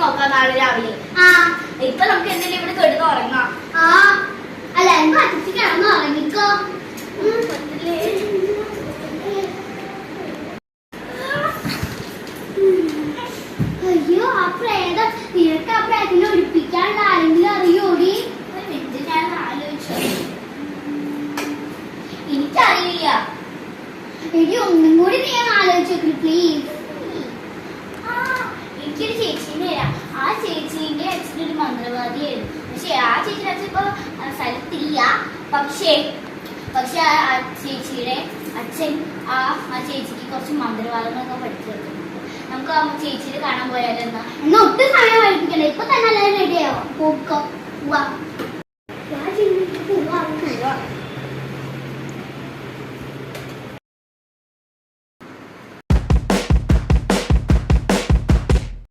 നോക്കാം നാളെ രാവിലെ. ഇപ്പൊ നമുക്ക് എന്തെങ്കിലും ഇവിടെ കിടന്ന് ഉറങ്ങാം. അല്ല എനിക്ക് അച്ഛൻ കിടന്ന് ഉറങ്ങിക്കോ. അയ്യോ ആ പ്രേതം, നിനക്ക് ആ പ്രേതത്തിനെ ഒഴിപ്പിക്കാനുള്ള ആരെങ്കിലും അറിയോടി? ഞാൻ ആലോചിച്ചു, എനിക്കറിയില്ല. എടി ഒന്നും കൂടി നീ ആലോചിച്ചു പ്ലീസ്. എനിക്കൊരു ചേച്ചീനെ വരാം. ആ ചേച്ചീന്റെ അച്ഛനൊരു മന്ത്രവാദിയായിരുന്നു. പക്ഷെ ആ ചേച്ചിയുടെ അച്ഛൻ ഇപ്പൊ സ്ഥലത്തില്ല. പക്ഷേ ആ ചേച്ചിയുടെ അച്ഛൻ ആ ചേച്ചിക്ക് കുറച്ച് മന്ത്രവാദങ്ങളൊക്കെ പഠിച്ചു വെക്കുന്നുണ്ട്. നമുക്ക് ആ ചേച്ചിയെ കാണാൻ പോയാലെന്നാ? ഒട്ടും സമയം പഠിപ്പിക്കണ്ട, ഇപ്പൊ തന്നെ എല്ലാവരും റെഡിയാവും. പോക്കോ.